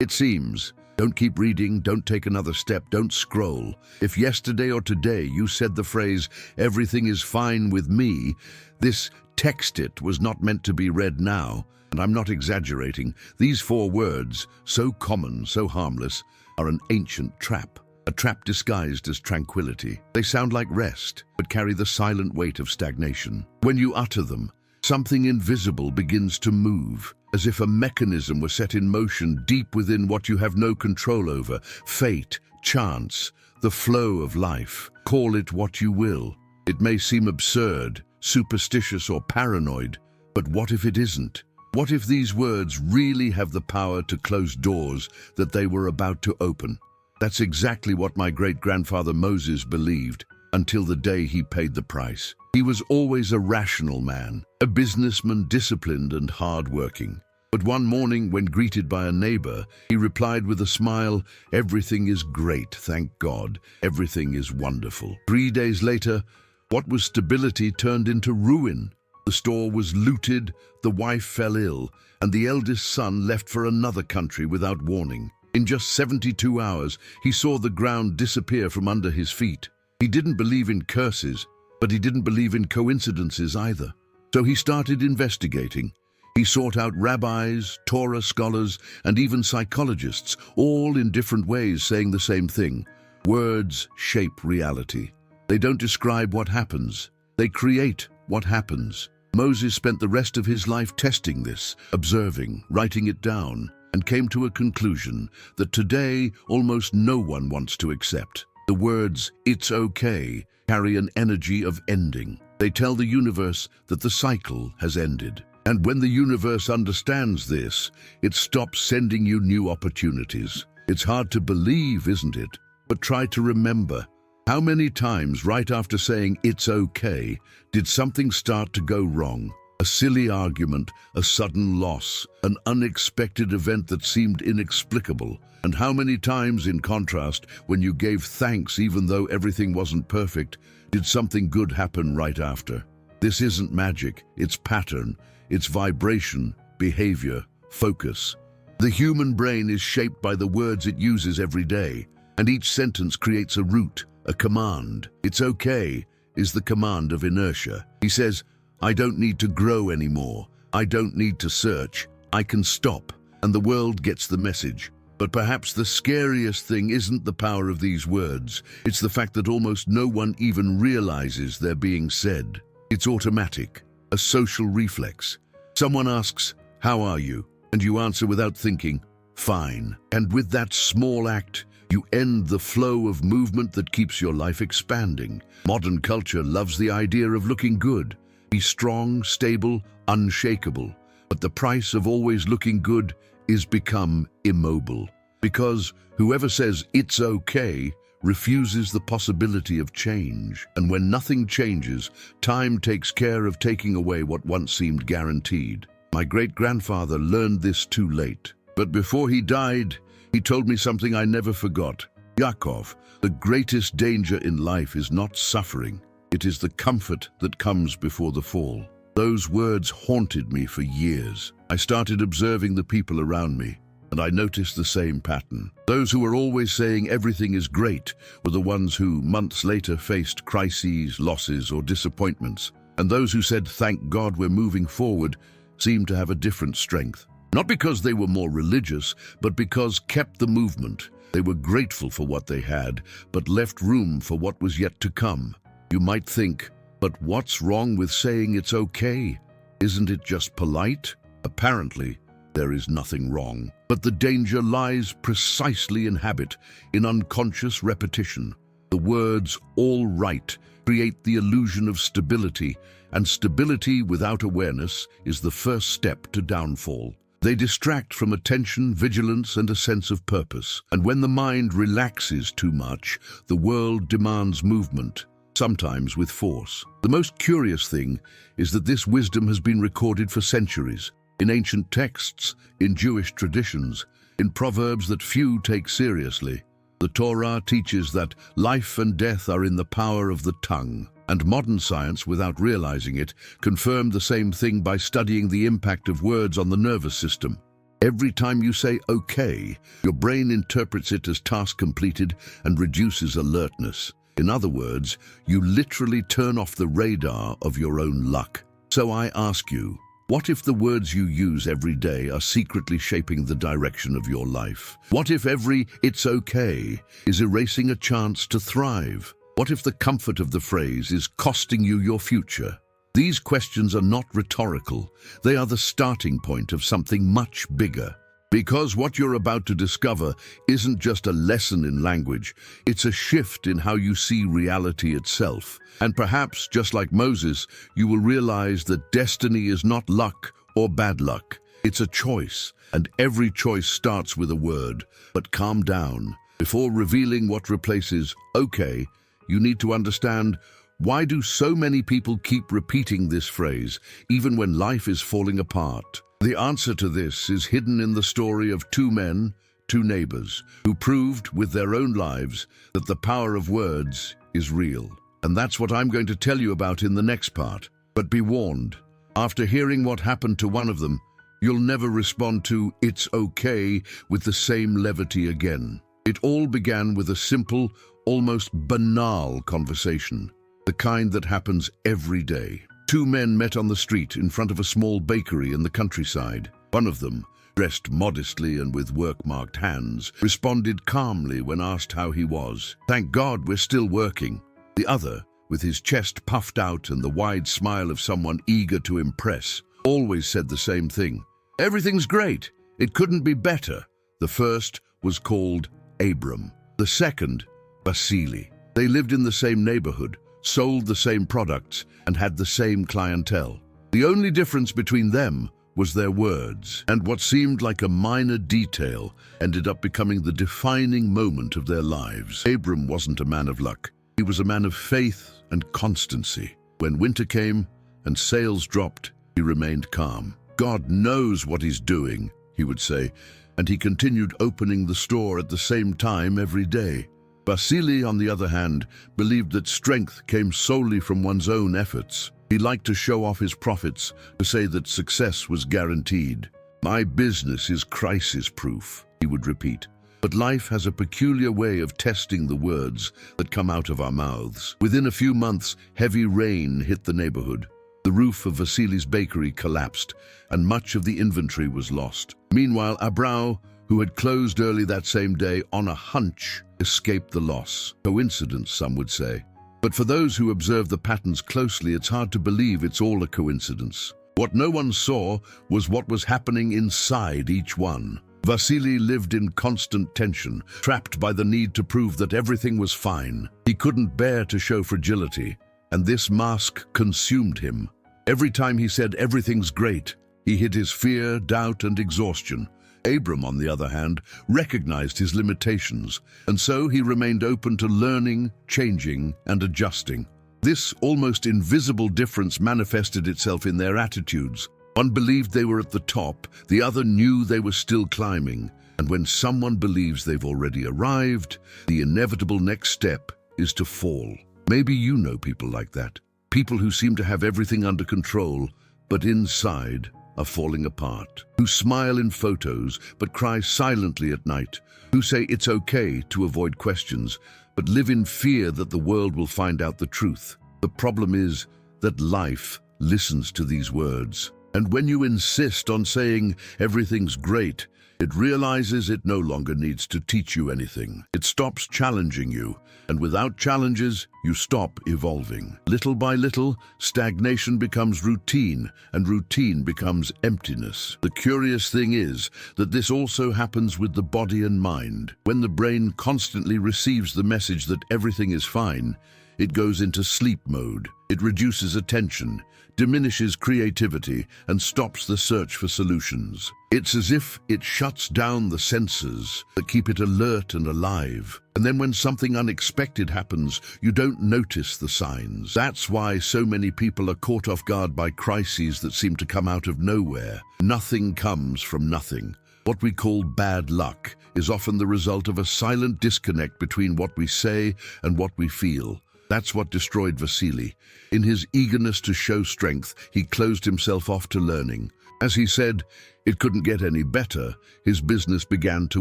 It seems. Don't keep reading, don't take another step, don't scroll. If yesterday or today you said the phrase, "everything is fine with me," this text it was not meant to be read now. And I'm not exaggerating. These 4 words, so common, so harmless, are an ancient trap. A trap disguised as tranquility. They sound like rest, but carry the silent weight of stagnation. When you utter them, something invisible begins to move, as if a mechanism were set in motion deep within what you have no control over. Fate, chance, the flow of life. Call it what you will. It may seem absurd, superstitious or paranoid, but what if it isn't? What if these words really have the power to close doors that they were about to open? That's exactly what my great-grandfather Moses believed, until the day he paid the price. He was always a rational man, a businessman disciplined and hard-working. But one morning, when greeted by a neighbor, he replied with a smile, "Everything is great, thank God. Everything is wonderful." 3 days later, what was stability turned into ruin. The store was looted, the wife fell ill, and the eldest son left for another country without warning. In just 72 hours, he saw the ground disappear from under his feet. He didn't believe in curses, but he didn't believe in coincidences either. So he started investigating. He sought out rabbis, Torah scholars, and even psychologists, all in different ways saying the same thing. Words shape reality. They don't describe what happens. They create what happens. Moses spent the rest of his life testing this, observing, writing it down, and came to a conclusion that today almost no one wants to accept. The words, "it's okay," carry an energy of ending. They tell the universe that the cycle has ended. And when the universe understands this, it stops sending you new opportunities. It's hard to believe, isn't it? But try to remember. How many times right after saying "it's okay" did something start to go wrong? A silly argument, a sudden loss, an unexpected event that seemed inexplicable. And how many times, in contrast, when you gave thanks even though everything wasn't perfect, did something good happen right after? This isn't magic, it's pattern, it's vibration, behavior, focus. The human brain is shaped by the words it uses every day, and each sentence creates a root, a command. "It's okay" is the command of inertia. He says, "I don't need to grow anymore. I don't need to search. I can stop." And the world gets the message. But perhaps the scariest thing isn't the power of these words. It's the fact that almost no one even realizes they're being said. It's automatic, a social reflex. Someone asks, "How are you?" And you answer without thinking, "Fine." And with that small act, you end the flow of movement that keeps your life expanding. Modern culture loves the idea of looking good. Be strong, stable, unshakable. But the price of always looking good is become immobile. Because whoever says "it's okay" refuses the possibility of change. And when nothing changes, time takes care of taking away what once seemed guaranteed. My great-grandfather learned this too late. But before he died, he told me something I never forgot. Yaakov, the greatest danger in life is not suffering. It is the comfort that comes before the fall. Those words haunted me for years. I started observing the people around me, and I noticed the same pattern. Those who were always saying everything is great were the ones who, months later, faced crises, losses, or disappointments. And those who said, "Thank God we're moving forward," seemed to have a different strength. Not because they were more religious, but because kept the movement. They were grateful for what they had, but left room for what was yet to come. You might think, but what's wrong with saying it's okay? Isn't it just polite? Apparently, there is nothing wrong. But the danger lies precisely in habit, in unconscious repetition. The words "all right" create the illusion of stability, and stability without awareness is the first step to downfall. They distract from attention, vigilance, and a sense of purpose. And when the mind relaxes too much, the world demands movement, sometimes with force. The most curious thing is that this wisdom has been recorded for centuries, in ancient texts, in Jewish traditions, in proverbs that few take seriously. The Torah teaches that life and death are in the power of the tongue. And modern science, without realizing it, confirmed the same thing by studying the impact of words on the nervous system. Every time you say okay, your brain interprets it as task completed and reduces alertness. In other words, you literally turn off the radar of your own luck. So I ask you, what if the words you use every day are secretly shaping the direction of your life? What if every "it's okay" is erasing a chance to thrive? What if the comfort of the phrase is costing you your future? These questions are not rhetorical. They are the starting point of something much bigger. Because what you're about to discover isn't just a lesson in language, it's a shift in how you see reality itself. And perhaps, just like Moses, you will realize that destiny is not luck or bad luck. It's a choice, and every choice starts with a word. But calm down. Before revealing what replaces okay, you need to understand, why do so many people keep repeating this phrase, even when life is falling apart? The answer to this is hidden in the story of two men, two neighbors, who proved with their own lives that the power of words is real. And that's what I'm going to tell you about in the next part. But be warned, after hearing what happened to one of them, you'll never respond to "it's okay" with the same levity again. It all began with a simple, almost banal conversation, the kind that happens every day. Two men met on the street in front of a small bakery in the countryside. One of them, dressed modestly and with work-marked hands, responded calmly when asked how he was. "Thank God we're still working." The other, with his chest puffed out and the wide smile of someone eager to impress, always said the same thing. "Everything's great. It couldn't be better." The first was called Abram. The second, Vasily. They lived in the same neighborhood, sold the same products, and had the same clientele. The only difference between them was their words, and what seemed like a minor detail ended up becoming the defining moment of their lives. Abram wasn't a man of luck. He was a man of faith and constancy. When winter came and sales dropped, he remained calm. "God knows what he's doing," he would say, and he continued opening the store at the same time every day. Vasily, on the other hand, believed that strength came solely from one's own efforts. He liked to show off his profits, to say that success was guaranteed. "My business is crisis-proof," he would repeat. But life has a peculiar way of testing the words that come out of our mouths. Within a few months, heavy rain hit the neighborhood. The roof of Vasily's bakery collapsed, and much of the inventory was lost. Meanwhile, Abram, who had closed early that same day on a hunch, escaped the loss. Coincidence, some would say. But for those who observe the patterns closely, it's hard to believe it's all a coincidence. What no one saw was what was happening inside each one. Vasily lived in constant tension, trapped by the need to prove that everything was fine. He couldn't bear to show fragility, and this mask consumed him. Every time he said everything's great, he hid his fear, doubt, and exhaustion. Abram, on the other hand, recognized his limitations, and so he remained open to learning, changing, and adjusting. This almost invisible difference manifested itself in their attitudes. One believed they were at the top, the other knew they were still climbing. And when someone believes they've already arrived, the inevitable next step is to fall. Maybe you know people like that. People who seem to have everything under control, but inside are falling apart. Who smile in photos, but cry silently at night. Who say it's okay to avoid questions, but live in fear that the world will find out the truth. The problem is that life listens to these words. And when you insist on saying everything's great, it realizes it no longer needs to teach you anything. It stops challenging you, and without challenges, you stop evolving. Little by little, stagnation becomes routine, and routine becomes emptiness. The curious thing is that this also happens with the body and mind. When the brain constantly receives the message that everything is fine, it goes into sleep mode. It reduces attention, diminishes creativity, and stops the search for solutions. It's as if it shuts down the senses that keep it alert and alive. And then when something unexpected happens, you don't notice the signs. That's why so many people are caught off guard by crises that seem to come out of nowhere. Nothing comes from nothing. What we call bad luck is often the result of a silent disconnect between what we say and what we feel. That's what destroyed Vasily. In his eagerness to show strength, he closed himself off to learning. As he said, it couldn't get any better. His business began to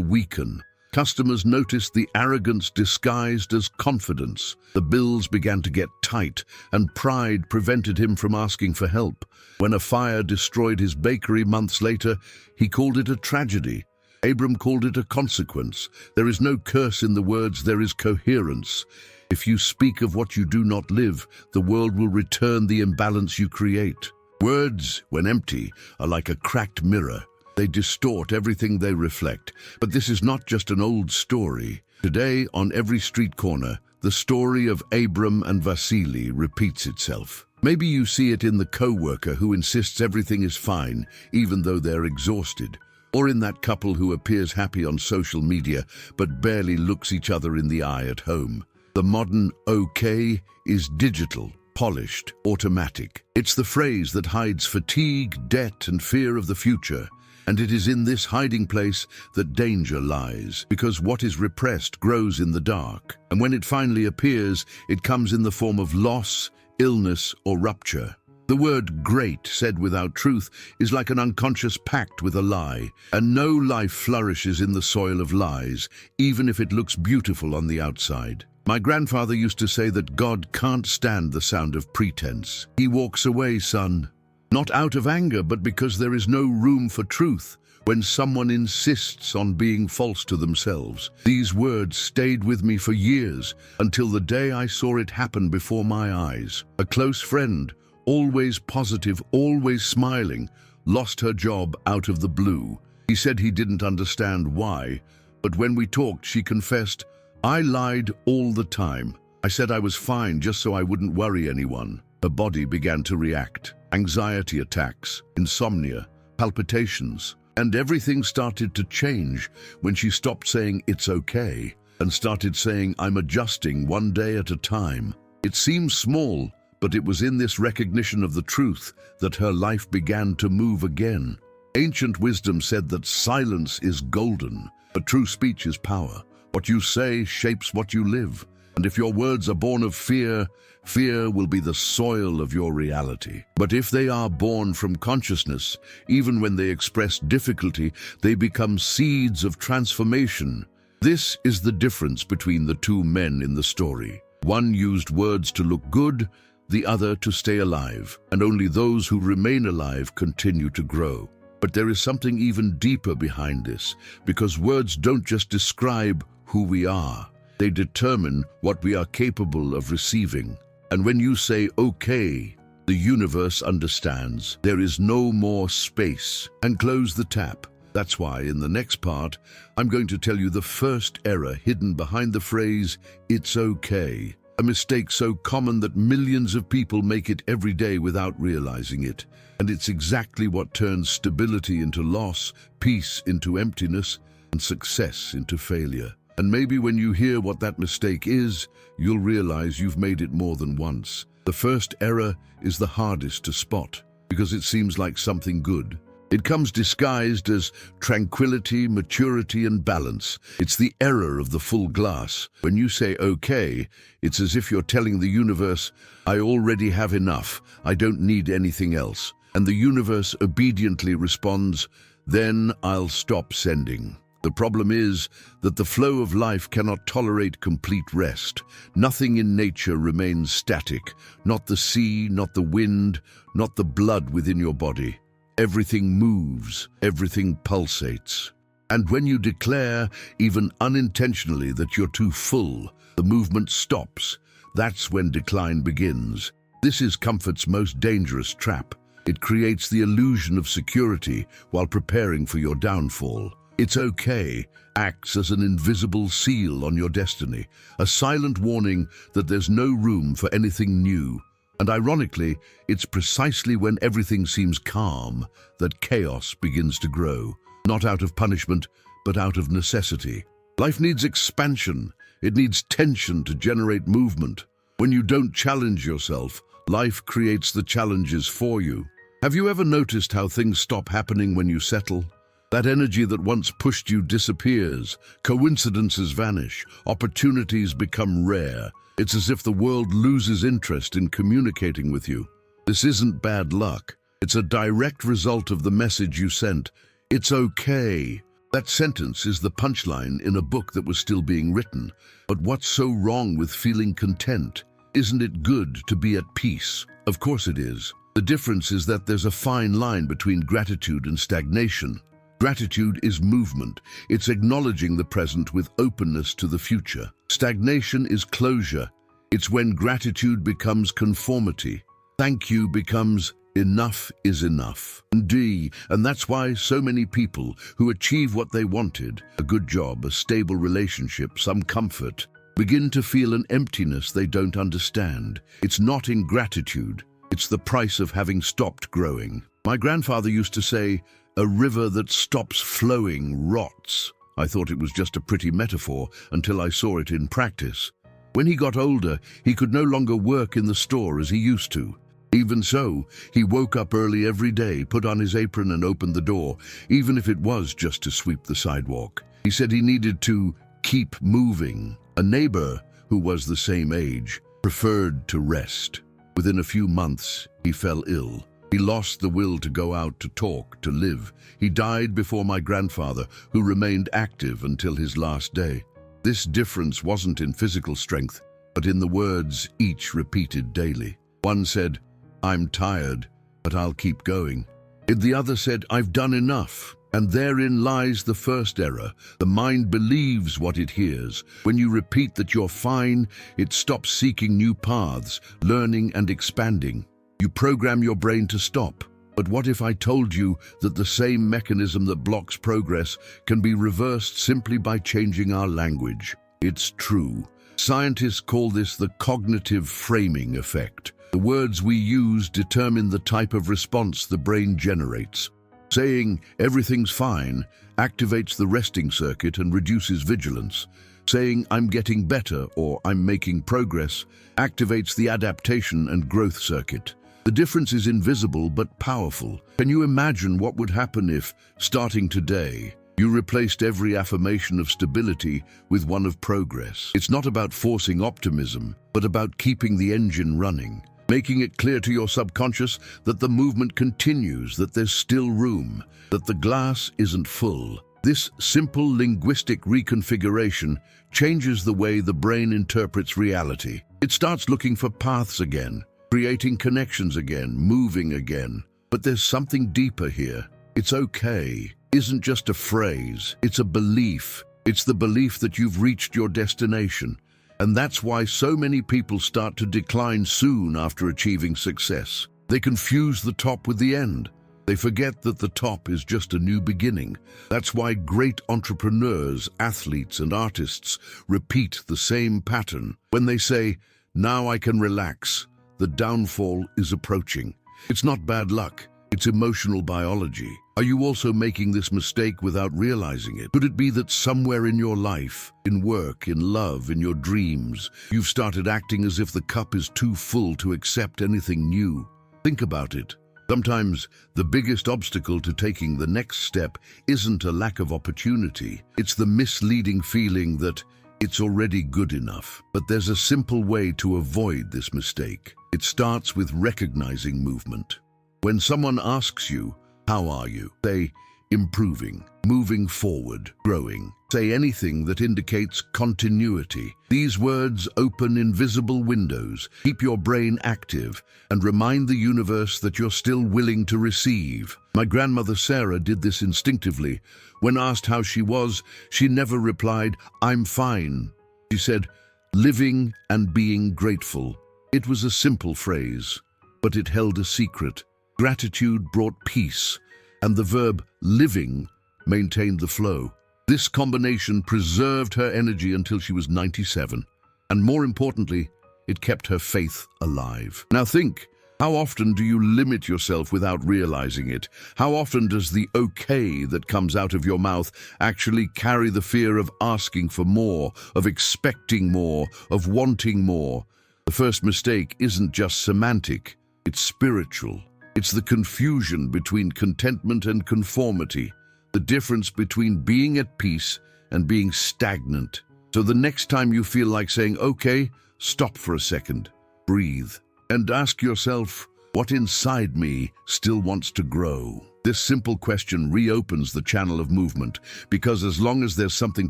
weaken. Customers noticed the arrogance disguised as confidence. The bills began to get tight, and pride prevented him from asking for help. When a fire destroyed his bakery months later, he called it a tragedy. Abram called it a consequence. There is no curse in the words, there is coherence. If you speak of what you do not live, the world will return the imbalance you create. Words, when empty, are like a cracked mirror. They distort everything they reflect. But this is not just an old story. Today, on every street corner, the story of Abram and Vasily repeats itself. Maybe you see it in the co-worker who insists everything is fine, even though they're exhausted. Or in that couple who appears happy on social media, but barely looks each other in the eye at home. The modern okay is digital, polished, automatic. It's the phrase that hides fatigue, debt, and fear of the future. And it is in this hiding place that danger lies, because what is repressed grows in the dark. And when it finally appears, it comes in the form of loss, illness, or rupture. The word great, said without truth, is like an unconscious pact with a lie, and no life flourishes in the soil of lies, even if it looks beautiful on the outside. My grandfather used to say that God can't stand the sound of pretense. He walks away, son. Not out of anger, but because there is no room for truth when someone insists on being false to themselves. These words stayed with me for years, until the day I saw it happen before my eyes. A close friend, always positive, always smiling, lost her job out of the blue. He said he didn't understand why, but when we talked, she confessed, "I lied all the time. I said I was fine just so I wouldn't worry anyone." Her body began to react. Anxiety attacks, insomnia, palpitations, and everything started to change when she stopped saying it's okay and started saying I'm adjusting one day at a time. It seems small, but it was in this recognition of the truth that her life began to move again. Ancient wisdom said that silence is golden, but true speech is power. What you say shapes what you live. And if your words are born of fear, fear will be the soil of your reality. But if they are born from consciousness, even when they express difficulty, they become seeds of transformation. This is the difference between the two men in the story. One used words to look good, the other to stay alive. And only those who remain alive continue to grow. But there is something even deeper behind this, because words don't just describe who we are. They determine what we are capable of receiving. And when you say, okay, the universe understands. There is no more space. And close the tap. That's why in the next part, I'm going to tell you the first error hidden behind the phrase, it's okay. A mistake so common that millions of people make it every day without realizing it. And it's exactly what turns stability into loss, peace into emptiness, and success into failure. And maybe when you hear what that mistake is, you'll realize you've made it more than once. The first error is the hardest to spot, because it seems like something good. It comes disguised as tranquility, maturity, and balance. It's the error of the full glass. When you say okay, it's as if you're telling the universe, I already have enough, I don't need anything else. And the universe obediently responds, then I'll stop sending. The problem is that the flow of life cannot tolerate complete rest. Nothing in nature remains static, not the sea, not the wind, not the blood within your body. Everything moves, everything pulsates. And when you declare, even unintentionally, that you're too full, the movement stops. That's when decline begins. This is comfort's most dangerous trap. It creates the illusion of security while preparing for your downfall. It's okay acts as an invisible seal on your destiny, a silent warning that there's no room for anything new. And ironically, it's precisely when everything seems calm that chaos begins to grow, not out of punishment, but out of necessity. Life needs expansion. It needs tension to generate movement. When you don't challenge yourself, life creates the challenges for you. Have you ever noticed how things stop happening when you settle? That energy that once pushed you disappears, coincidences vanish, opportunities become rare. It's as if the world loses interest in communicating with you. This isn't bad luck. It's a direct result of the message you sent. It's okay. That sentence is the punchline in a book that was still being written. But what's so wrong with feeling content? Isn't it good to be at peace? Of course it is. The difference is that there's a fine line between gratitude and stagnation. Gratitude is movement. It's acknowledging the present with openness to the future. Stagnation is closure. It's when gratitude becomes conformity. Thank you becomes enough is enough. And that's why so many people who achieve what they wanted, a good job, a stable relationship, some comfort, begin to feel an emptiness they don't understand. It's not ingratitude. It's the price of having stopped growing. My grandfather used to say, "A river that stops flowing rots." I thought it was just a pretty metaphor until I saw it in practice. When he got older, he could no longer work in the store as he used to. Even so, he woke up early every day, put on his apron and opened the door, even if it was just to sweep the sidewalk. He said he needed to keep moving. A neighbor, who was the same age, preferred to rest. Within a few months, he fell ill. He lost the will to go out, to talk, to live. He died before my grandfather, who remained active until his last day. This difference wasn't in physical strength, but in the words each repeated daily. One said, "I'm tired, but I'll keep going." And the other said, "I've done enough." And therein lies the first error. The mind believes what it hears. When you repeat that you're fine, it stops seeking new paths, learning and expanding. You program your brain to stop. But what if I told you that the same mechanism that blocks progress can be reversed simply by changing our language? It's true. Scientists call this the cognitive framing effect. The words we use determine the type of response the brain generates. Saying, "Everything's fine," activates the resting circuit and reduces vigilance. Saying, "I'm getting better," or "I'm making progress," activates the adaptation and growth circuit. The difference is invisible but powerful. Can you imagine what would happen if, starting today, you replaced every affirmation of stability with one of progress? It's not about forcing optimism, but about keeping the engine running. Making it clear to your subconscious that the movement continues, that there's still room, that the glass isn't full. This simple linguistic reconfiguration changes the way the brain interprets reality. It starts looking for paths again, creating connections again, moving again. But there's something deeper here. "It's okay" isn't just a phrase, it's a belief. It's the belief that you've reached your destination. And that's why so many people start to decline soon after achieving success. They confuse the top with the end. They forget that the top is just a new beginning. That's why great entrepreneurs, athletes, and artists repeat the same pattern. When they say, "Now I can relax," the downfall is approaching. It's not bad luck. It's emotional biology. Are you also making this mistake without realizing it? Could it be that somewhere in your life, in work, in love, in your dreams, you've started acting as if the cup is too full to accept anything new? Think about it. Sometimes the biggest obstacle to taking the next step isn't a lack of opportunity. It's the misleading feeling that it's already good enough. But there's a simple way to avoid this mistake. It starts with recognizing movement. When someone asks you, "How are you?" say, "Improving," "moving forward," "growing." Say anything that indicates continuity. These words open invisible windows, keep your brain active, and remind the universe that you're still willing to receive. My grandmother Sarah did this instinctively. When asked how she was, she never replied, "I'm fine." She said, "Living and being grateful." It was a simple phrase, but it held a secret. Gratitude brought peace, and the verb living maintained the flow. This combination preserved her energy until she was 97, and more importantly, it kept her faith alive. Now think, how often do you limit yourself without realizing it? How often does the "okay" that comes out of your mouth actually carry the fear of asking for more, of expecting more, of wanting more? The first mistake isn't just semantic, it's spiritual. It's the confusion between contentment and conformity, the difference between being at peace and being stagnant. So the next time you feel like saying, "Okay, stop for a second, breathe, and ask yourself, what inside me still wants to grow? This simple question reopens the channel of movement, because as long as there's something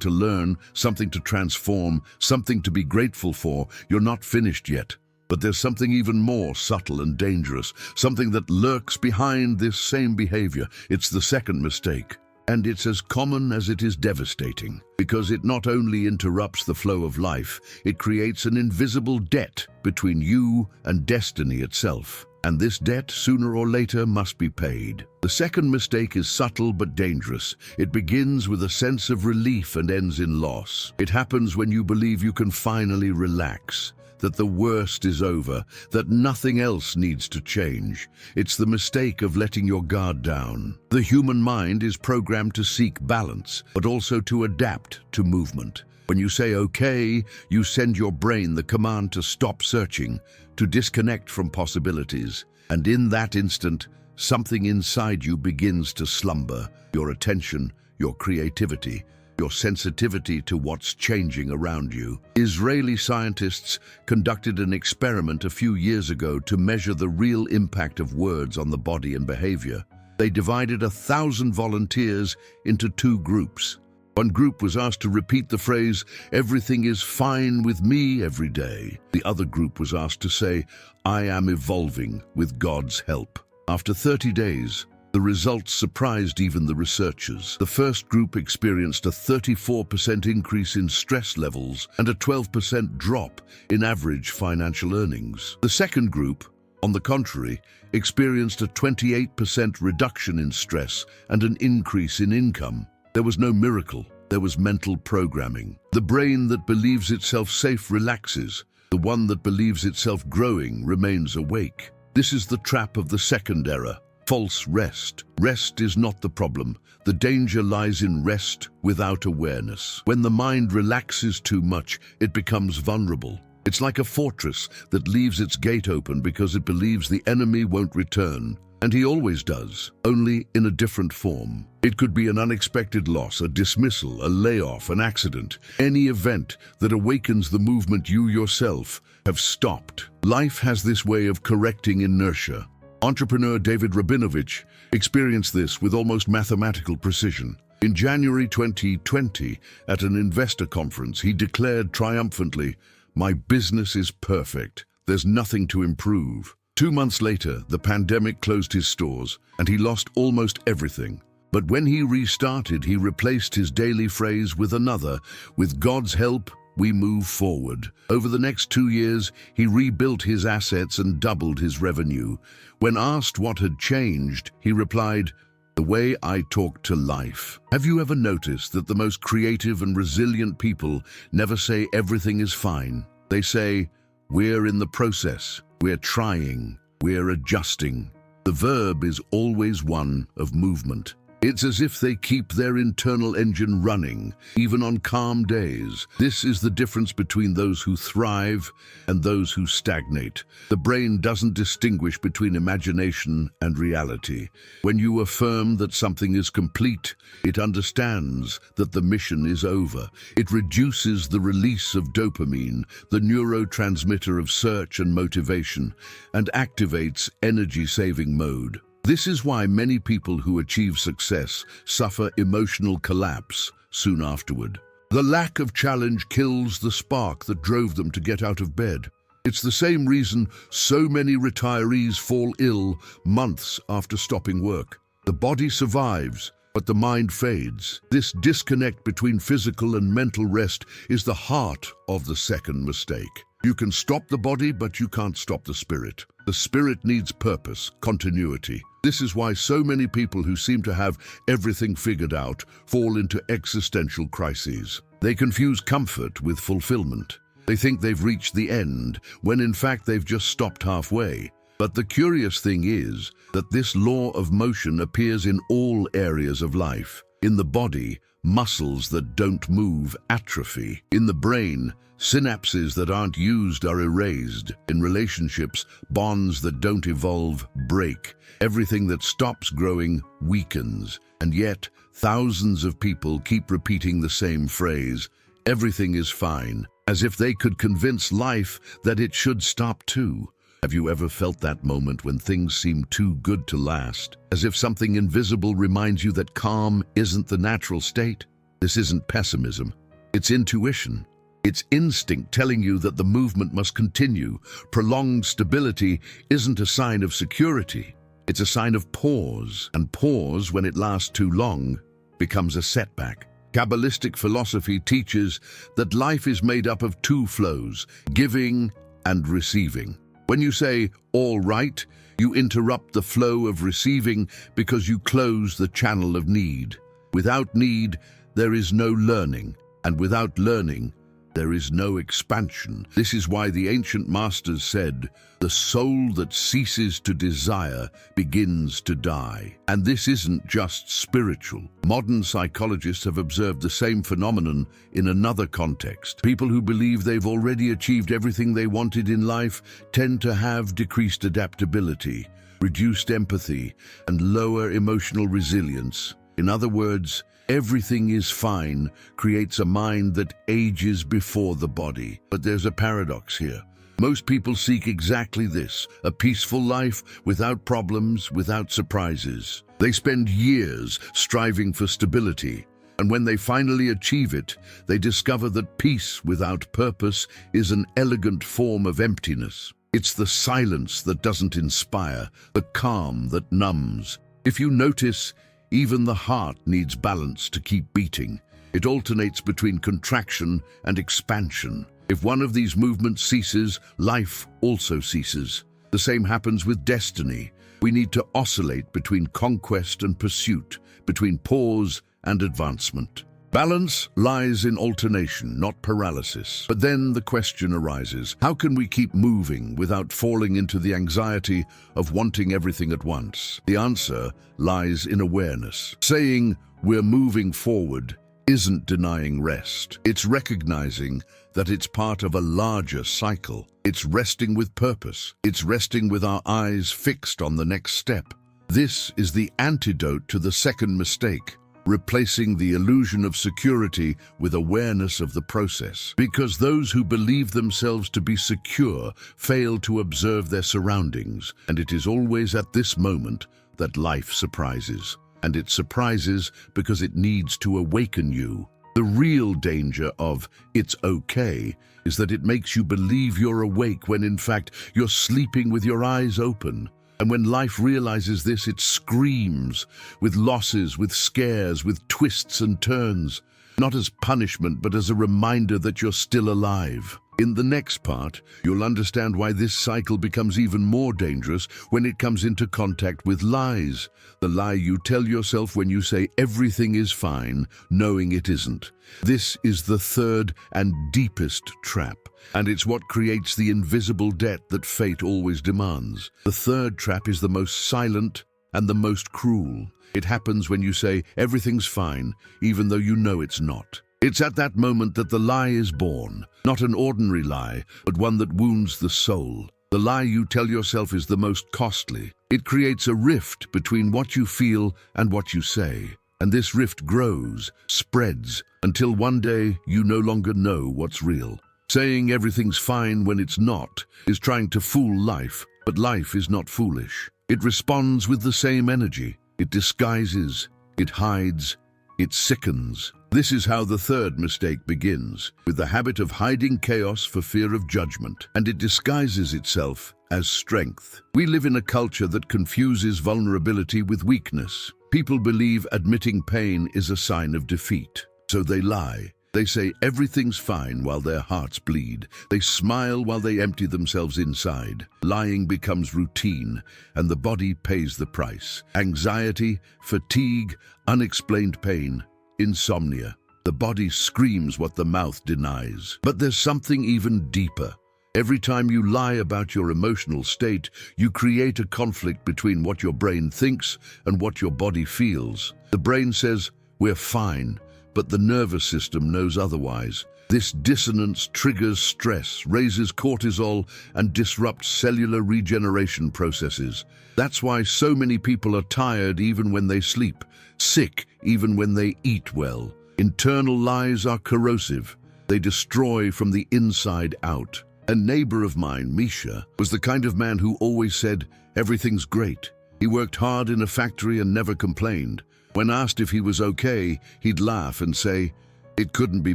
to learn, something to transform, something to be grateful for, you're not finished yet. But there's something even more subtle and dangerous, something that lurks behind this same behavior. It's the second mistake. And it's as common as it is devastating, because it not only interrupts the flow of life, it creates an invisible debt between you and destiny itself. And this debt, sooner or later, must be paid. The second mistake is subtle but dangerous. It begins with a sense of relief and ends in loss. It happens when you believe you can finally relax, that the worst is over, that nothing else needs to change. It's the mistake of letting your guard down. The human mind is programmed to seek balance, but also to adapt to movement. When you say okay, you send your brain the command to stop searching, to disconnect from possibilities. And in that instant, something inside you begins to slumber. Your attention, your creativity, your sensitivity to what's changing around you. Israeli scientists conducted an experiment a few years ago to measure the real impact of words on the body and behavior. They divided 1,000 volunteers into 2 groups. One group was asked to repeat the phrase, "Everything is fine with me," every day. The other group was asked to say, "I am evolving with God's help." After 30 days, the results surprised even the researchers. The first group experienced a 34% increase in stress levels and a 12% drop in average financial earnings. The second group, on the contrary, experienced a 28% reduction in stress and an increase in income. There was no miracle, there was mental programming. The brain that believes itself safe relaxes. The one that believes itself growing remains awake. This is the trap of the second error. False rest. Rest is not the problem. The danger lies in rest without awareness. When the mind relaxes too much, it becomes vulnerable. It's like a fortress that leaves its gate open because it believes the enemy won't return. And he always does, only in a different form. It could be an unexpected loss, a dismissal, a layoff, an accident, any event that awakens the movement you yourself have stopped. Life has this way of correcting inertia. Entrepreneur David Rabinovich experienced this with almost mathematical precision. In January 2020, at an investor conference, he declared triumphantly, "My business is perfect. There's nothing to improve." 2 months later, the pandemic closed his stores, and he lost almost everything. But when he restarted, he replaced his daily phrase with another, "With God's help, we move forward." Over the next 2 years, he rebuilt his assets and doubled his revenue. When asked what had changed, he replied, "The way I talk to life." Have you ever noticed that the most creative and resilient people never say everything is fine? They say, "We're in the process. We're trying, we're adjusting." The verb is always one of movement. It's as if they keep their internal engine running, even on calm days. This is the difference between those who thrive and those who stagnate. The brain doesn't distinguish between imagination and reality. When you affirm that something is complete, it understands that the mission is over. It reduces the release of dopamine, the neurotransmitter of search and motivation, and activates energy-saving mode. This is why many people who achieve success suffer emotional collapse soon afterward. The lack of challenge kills the spark that drove them to get out of bed. It's the same reason so many retirees fall ill months after stopping work. The body survives, but the mind fades. This disconnect between physical and mental rest is the heart of the second mistake. You can stop the body, but you can't stop the spirit. The spirit needs purpose, continuity. This is why so many people who seem to have everything figured out fall into existential crises. They confuse comfort with fulfillment. They think they've reached the end, when in fact they've just stopped halfway. But the curious thing is that this law of motion appears in all areas of life. In the body, muscles that don't move atrophy. In the brain, synapses that aren't used are erased. In relationships, bonds that don't evolve break. Everything that stops growing weakens. And yet, thousands of people keep repeating the same phrase, "Everything is fine." as if they could convince life that it should stop too. Have you ever felt that moment when things seem too good to last? As if something invisible reminds you that calm isn't the natural state? This isn't pessimism. It's intuition. It's instinct telling you that the movement must continue. Prolonged stability isn't a sign of security. It's a sign of pause. And pause, when it lasts too long, becomes a setback. Kabbalistic philosophy teaches that life is made up of two flows, giving and receiving. When you say, all right, you interrupt the flow of receiving because you close the channel of need. Without need, there is no learning, and without learning, there is no expansion. This is why the ancient masters said, the soul that ceases to desire begins to die. And this isn't just spiritual. Modern psychologists have observed the same phenomenon in another context. People who believe they've already achieved everything they wanted in life tend to have decreased adaptability, reduced empathy, and lower emotional resilience. In other words, everything is fine creates a mind that ages before the body. But there's a paradox here. Most people seek exactly this, a peaceful life without problems, without surprises. They spend years striving for stability, and when they finally achieve it, they discover that peace without purpose is an elegant form of emptiness. It's the silence that doesn't inspire, the calm that numbs. If you notice, even the heart needs balance to keep beating. It alternates between contraction and expansion. If one of these movements ceases, life also ceases. The same happens with destiny. We need to oscillate between conquest and pursuit, between pause and advancement. Balance lies in alternation, not paralysis. But then the question arises, how can we keep moving without falling into the anxiety of wanting everything at once? The answer lies in awareness. Saying we're moving forward isn't denying rest. It's recognizing that it's part of a larger cycle. It's resting with purpose. It's resting with our eyes fixed on the next step. This is the antidote to the second mistake, replacing the illusion of security with awareness of the process. Because those who believe themselves to be secure fail to observe their surroundings, and it is always at this moment that life surprises. And it surprises because it needs to awaken you. The real danger of "it's okay" is that it makes you believe you're awake when in fact you're sleeping with your eyes open. And when life realizes this, it screams, with losses, with scares, with twists and turns, not as punishment, but as a reminder that you're still alive. In the next part, you'll understand why this cycle becomes even more dangerous when it comes into contact with lies. The lie you tell yourself when you say everything is fine, knowing it isn't. This is the third and deepest trap, and it's what creates the invisible debt that fate always demands. The third trap is the most silent and the most cruel. It happens when you say everything's fine, even though you know it's not. It's at that moment that the lie is born, not an ordinary lie, but one that wounds the soul. The lie you tell yourself is the most costly. It creates a rift between what you feel and what you say. And this rift grows, spreads, until one day you no longer know what's real. Saying everything's fine when it's not is trying to fool life, but life is not foolish. It responds with the same energy. It disguises, it hides, it sickens. This is how the third mistake begins, with the habit of hiding chaos for fear of judgment, and it disguises itself as strength. We live in a culture that confuses vulnerability with weakness. People believe admitting pain is a sign of defeat, so they lie. They say everything's fine while their hearts bleed. They smile while they empty themselves inside. Lying becomes routine, and the body pays the price. Anxiety, fatigue, unexplained pain, insomnia. The body screams what the mouth denies. But there's something even deeper. Every time you lie about your emotional state, you create a conflict between what your brain thinks and what your body feels. The brain says, "We're fine," but the nervous system knows otherwise. This dissonance triggers stress, raises cortisol, and disrupts cellular regeneration processes. That's why so many people are tired even when they sleep, sick even when they eat well. Internal lies are corrosive. They destroy from the inside out. A neighbor of mine, Misha, was the kind of man who always said, "Everything's great." He worked hard in a factory and never complained. When asked if he was okay, he'd laugh and say, "It couldn't be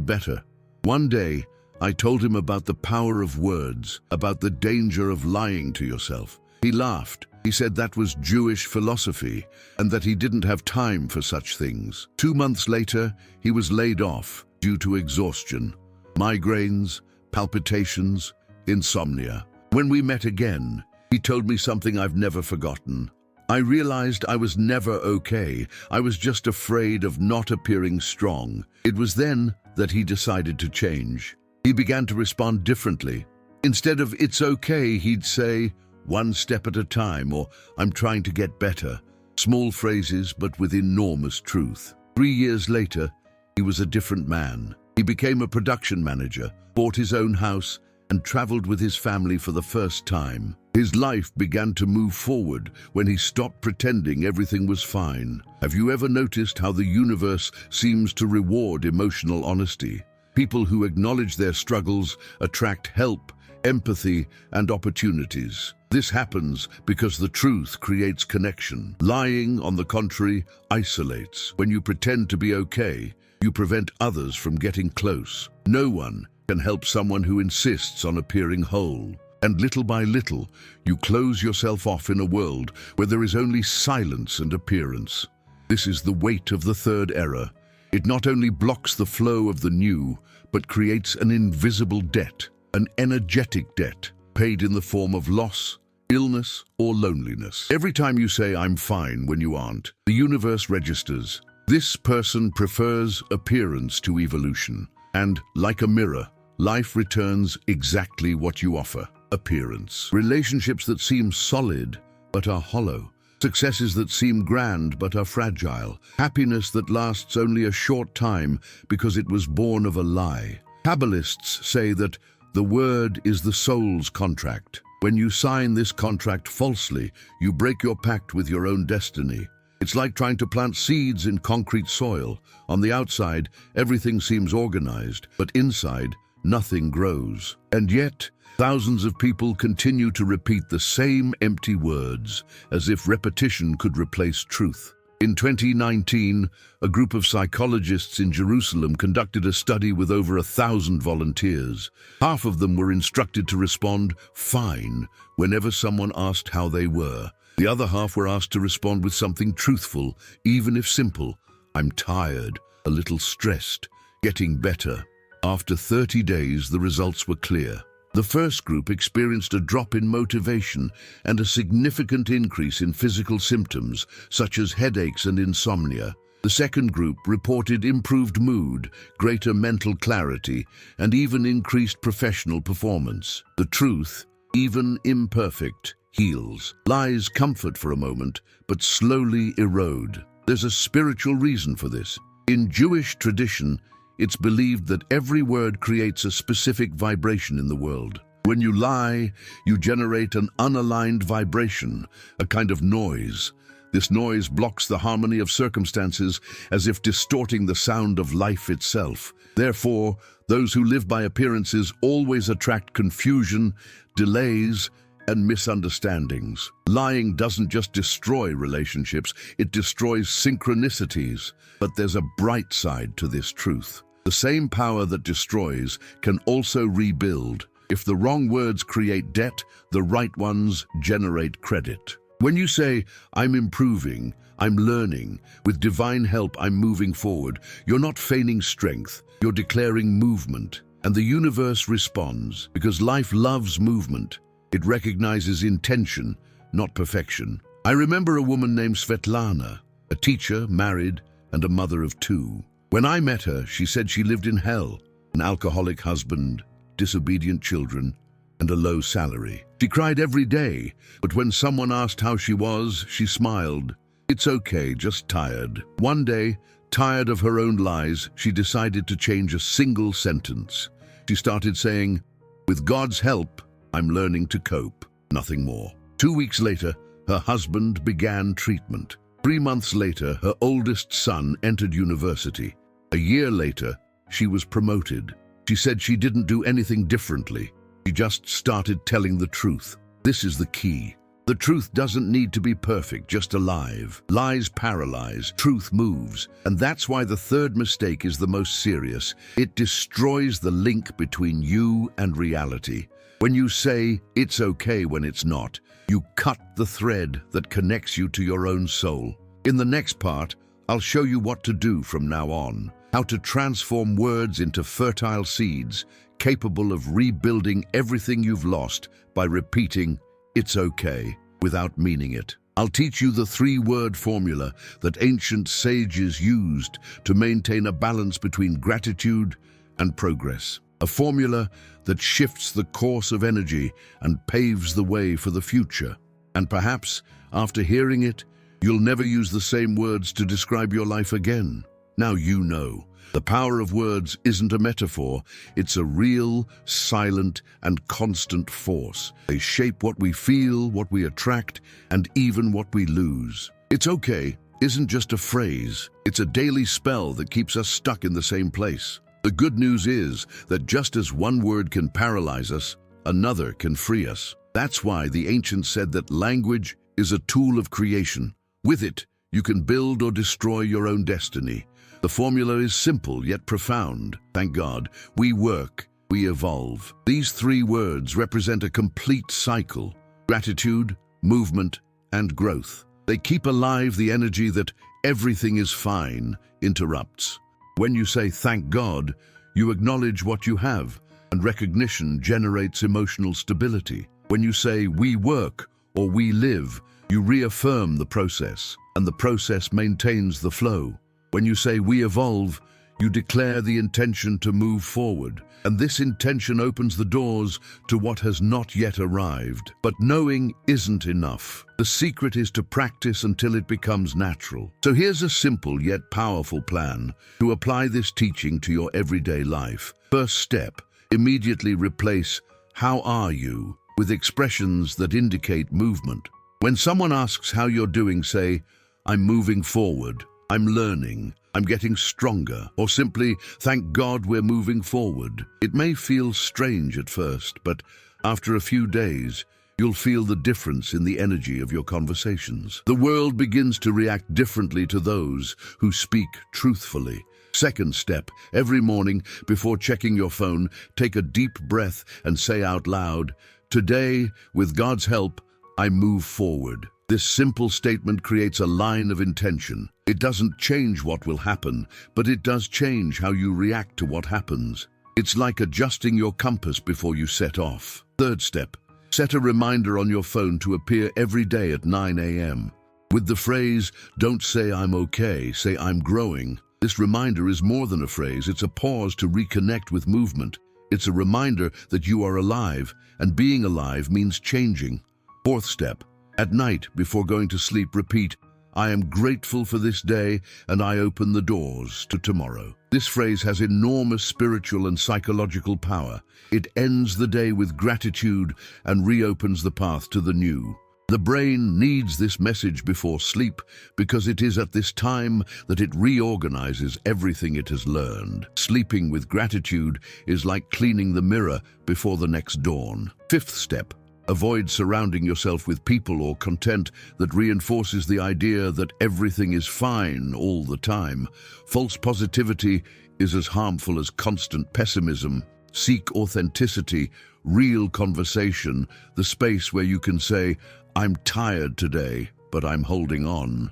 better." One day, I told him about the power of words, about the danger of lying to yourself. He laughed. He said that was Jewish philosophy and that he didn't have time for such things. 2 months later, he was laid off due to exhaustion, migraines, palpitations, insomnia. When we met again, he told me something I've never forgotten. I realized I was never okay. I was just afraid of not appearing strong. It was then that he decided to change. He began to respond differently. Instead of "it's okay," he'd say, "one step at a time," or "I'm trying to get better." Small phrases, but with enormous truth. 3 years later, he was a different man. He became a production manager, bought his own house, and traveled with his family for the first time. His life began to move forward when he stopped pretending everything was fine. Have you ever noticed how the universe seems to reward emotional honesty? People who acknowledge their struggles attract help, empathy, and opportunities. This happens because the truth creates connection. Lying, on the contrary, isolates. When you pretend to be okay, you prevent others from getting close. No one can help someone who insists on appearing whole. And little by little, you close yourself off in a world where there is only silence and appearance. This is the weight of the third error. It not only blocks the flow of the new, but creates an invisible debt, an energetic debt, paid in the form of loss, illness, or loneliness. Every time you say "I'm fine" when you aren't, the universe registers. This person prefers appearance to evolution. And, like a mirror, life returns exactly what you offer: appearance. Relationships that seem solid but are hollow. Successes that seem grand but are fragile. Happiness that lasts only a short time because it was born of a lie. Kabbalists say that the word is the soul's contract. When you sign this contract falsely, you break your pact with your own destiny. It's like trying to plant seeds in concrete soil. On the outside, everything seems organized, but inside, nothing grows. And yet, thousands of people continue to repeat the same empty words, as if repetition could replace truth. In 2019, a group of psychologists in Jerusalem conducted a study with over 1,000 volunteers. Half of them were instructed to respond "fine" whenever someone asked how they were. The other half were asked to respond with something truthful, even if simple: "I'm tired, a little stressed, getting better." After 30 days, the results were clear. The first group experienced a drop in motivation and a significant increase in physical symptoms, such as headaches and insomnia. The second group reported improved mood, greater mental clarity, and even increased professional performance. The truth, even imperfect, heals. Lies comfort for a moment, but slowly erode. There's a spiritual reason for this. In Jewish tradition, it's believed that every word creates a specific vibration in the world. When you lie, you generate an unaligned vibration, a kind of noise. This noise blocks the harmony of circumstances, as if distorting the sound of life itself. Therefore, those who live by appearances always attract confusion, delays, and misunderstandings. Lying doesn't just destroy relationships, it destroys synchronicities. But there's a bright side to this truth. The same power that destroys can also rebuild. If the wrong words create debt, the right ones generate credit. When you say, "I'm improving, I'm learning, with divine help I'm moving forward," you're not feigning strength, you're declaring movement. And the universe responds, because life loves movement. It recognizes intention, not perfection. I remember a woman named Svetlana, a teacher, married, and a mother of 2. When I met her, she said she lived in hell: an alcoholic husband, disobedient children, and a low salary. She cried every day, but when someone asked how she was, she smiled. "It's okay, just tired." One day, tired of her own lies, she decided to change a single sentence. She started saying, "With God's help, I'm learning to cope." Nothing more. 2 weeks later, her husband began treatment. 3 months later, her oldest son entered university. A year later, she was promoted. She said she didn't do anything differently. She just started telling the truth. This is the key. The truth doesn't need to be perfect, just alive. Lies paralyze, truth moves. And that's why the third mistake is the most serious. It destroys the link between you and reality. When you say, it's okay when it's not, you cut the thread that connects you to your own soul. In the next part, I'll show you what to do from now on. How to transform words into fertile seeds, capable of rebuilding everything you've lost by repeating, it's okay, without meaning it. I'll teach you the 3-word formula that ancient sages used to maintain a balance between gratitude and progress. A formula that shifts the course of energy and paves the way for the future. And perhaps, after hearing it, you'll never use the same words to describe your life again. Now you know. The power of words isn't a metaphor, it's a real, silent, and constant force. They shape what we feel, what we attract, and even what we lose. It's okay isn't just a phrase, it's a daily spell that keeps us stuck in the same place. The good news is that just as one word can paralyze us, another can free us. That's why the ancients said that language is a tool of creation. With it, you can build or destroy your own destiny. The formula is simple yet profound. Thank God, we work, we evolve. These 3 words represent a complete cycle: gratitude, movement, and growth. They keep alive the energy that everything is fine interrupts. When you say thank God, you acknowledge what you have, and recognition generates emotional stability. When you say we work or we live, you reaffirm the process, and the process maintains the flow. When you say we evolve, you declare the intention to move forward, and this intention opens the doors to what has not yet arrived. But knowing isn't enough. The secret is to practice until it becomes natural. So here's a simple yet powerful plan to apply this teaching to your everyday life. First step, immediately replace "how are you" with expressions that indicate movement. When someone asks how you're doing, say, "I'm moving forward, I'm learning, I'm getting stronger," or simply, "Thank God we're moving forward." It may feel strange at first, but after a few days, you'll feel the difference in the energy of your conversations. The world begins to react differently to those who speak truthfully. Second step, every morning before checking your phone, take a deep breath and say out loud, "Today, with God's help, I move forward." This simple statement creates a line of intention. It doesn't change what will happen, but it does change how you react to what happens. It's like adjusting your compass before you set off. Third step, set a reminder on your phone to appear every day at 9 a.m. With the phrase, "Don't say I'm okay, say I'm growing." This reminder is more than a phrase, it's a pause to reconnect with movement. It's a reminder that you are alive, and being alive means changing. Fourth step, at night, before going to sleep, repeat, "I am grateful for this day, and I open the doors to tomorrow." This phrase has enormous spiritual and psychological power. It ends the day with gratitude and reopens the path to the new. The brain needs this message before sleep because it is at this time that it reorganizes everything it has learned. Sleeping with gratitude is like cleaning the mirror before the next dawn. Fifth step, avoid surrounding yourself with people or content that reinforces the idea that everything is fine all the time. False positivity is as harmful as constant pessimism. Seek authenticity, real conversation, the space where you can say, "I'm tired today, but I'm holding on."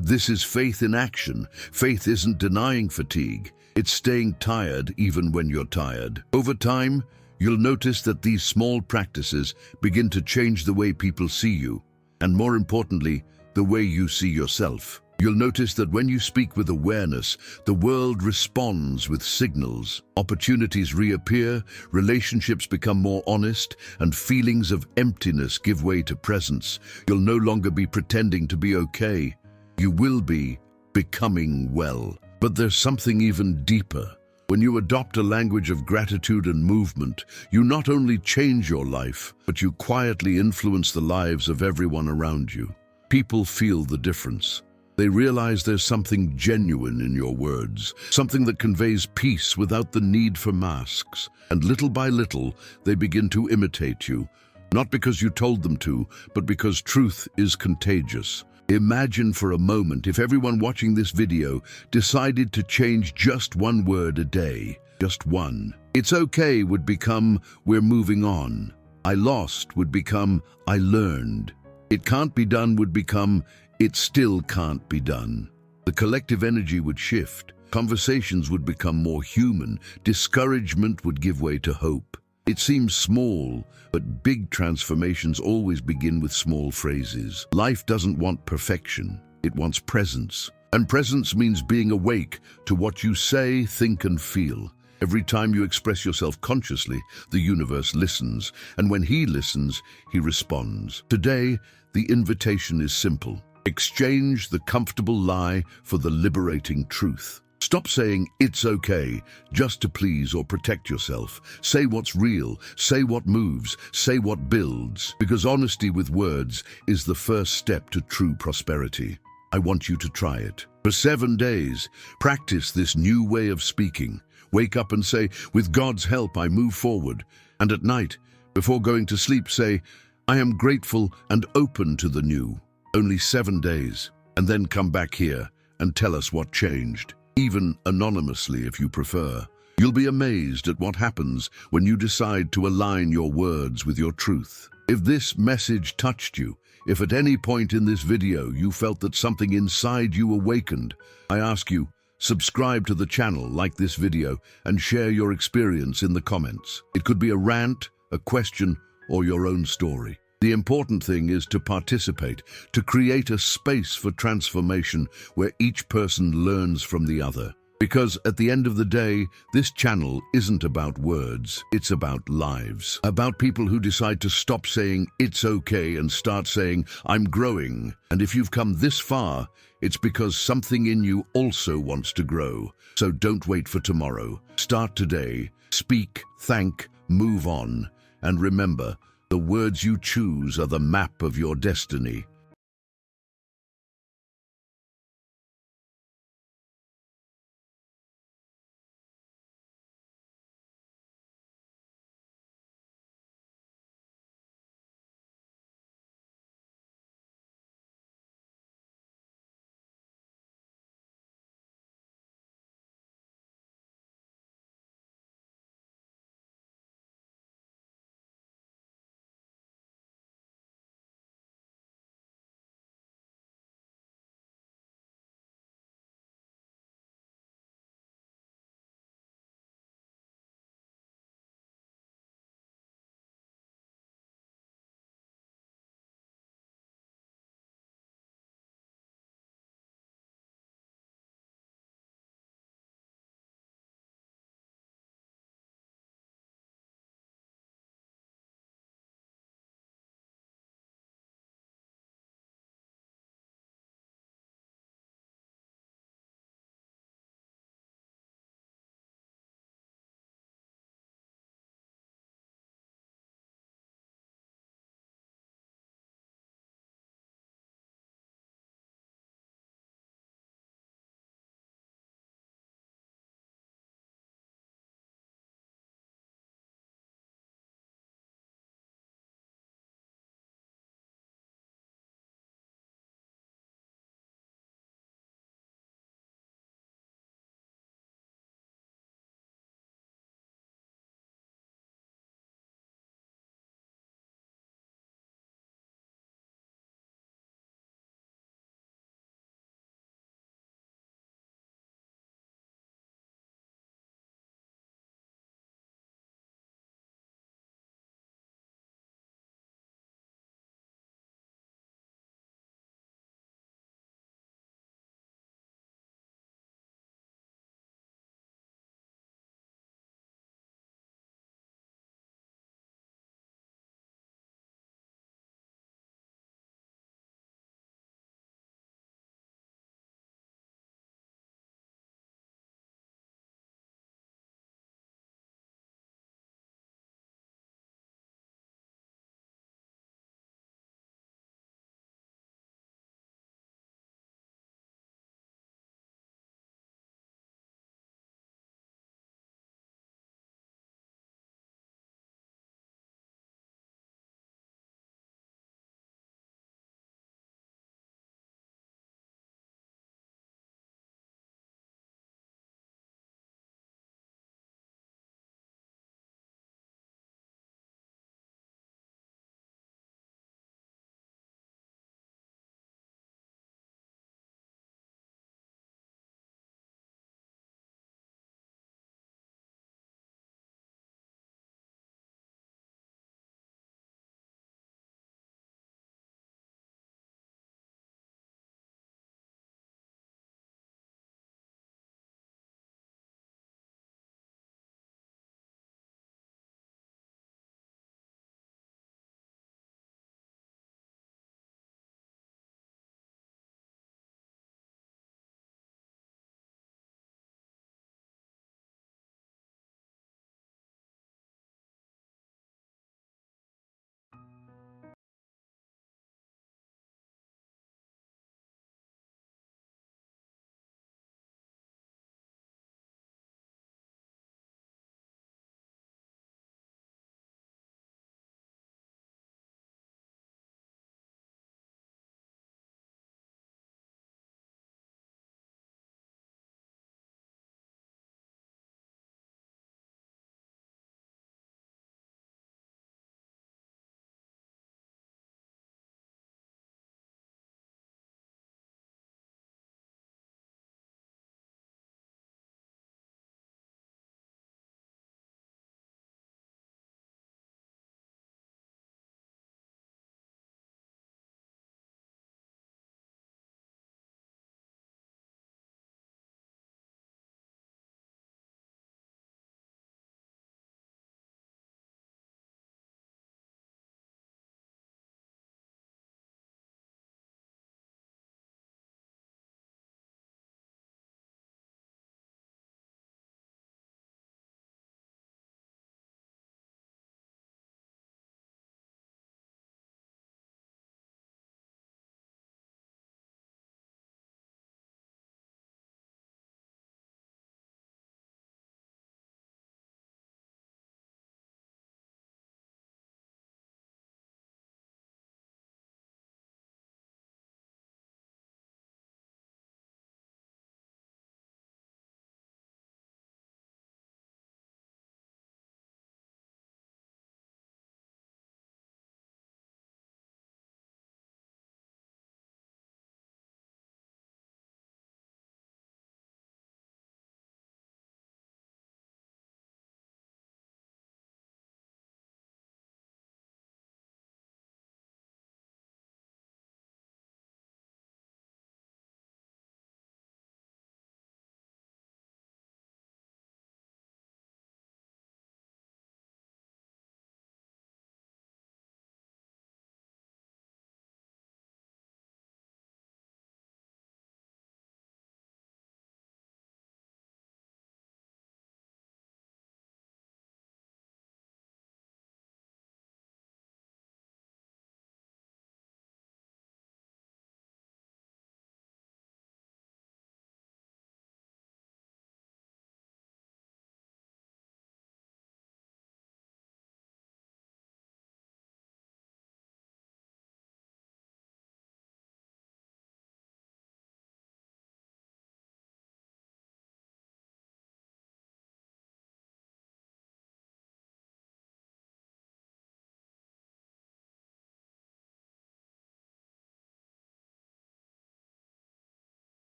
This is faith in action. Faith isn't denying fatigue. It's staying tired even when you're tired. Over time, you'll notice that these small practices begin to change the way people see you, and more importantly, the way you see yourself. You'll notice that when you speak with awareness, the world responds with signals. Opportunities reappear, relationships become more honest, and feelings of emptiness give way to presence. You'll no longer be pretending to be okay. You will be becoming well. But there's something even deeper. When you adopt a language of gratitude and movement, you not only change your life, but you quietly influence the lives of everyone around you. People feel the difference. They realize there's something genuine in your words, something that conveys peace without the need for masks. And little by little, they begin to imitate you, not because you told them to, but because truth is contagious. Imagine for a moment if everyone watching this video decided to change just one word a day. Just one. It's okay would become, we're moving on. I lost would become, I learned. It can't be done would become, it still can't be done. The collective energy would shift. Conversations would become more human. Discouragement would give way to hope. It seems small, but big transformations always begin with small phrases. Life doesn't want perfection. It wants presence. And presence means being awake to what you say, think, and feel. Every time you express yourself consciously, the universe listens, and when he listens, he responds. Today, the invitation is simple. Exchange the comfortable lie for the liberating truth. Stop saying, it's okay, just to please or protect yourself. Say what's real, say what moves, say what builds, because honesty with words is the first step to true prosperity. I want you to try it. For 7 days, practice this new way of speaking. Wake up and say, with God's help, I move forward. And at night, before going to sleep, say, I am grateful and open to the new. Only 7 days. And then come back here and tell us what changed. Even anonymously if you prefer. You'll be amazed at what happens when you decide to align your words with your truth. If this message touched you, if at any point in this video you felt that something inside you awakened, I ask you, subscribe to the channel, like this video, and share your experience in the comments. It could be a rant, a question, or your own story. The important thing is to participate, to create a space for transformation where each person learns from the other. Because at the end of the day, this channel isn't about words, it's about lives. About people who decide to stop saying, it's okay, and start saying, I'm growing. And if you've come this far, it's because something in you also wants to grow. So don't wait for tomorrow. Start today. Speak, thank, move on. And remember, the words you choose are the map of your destiny.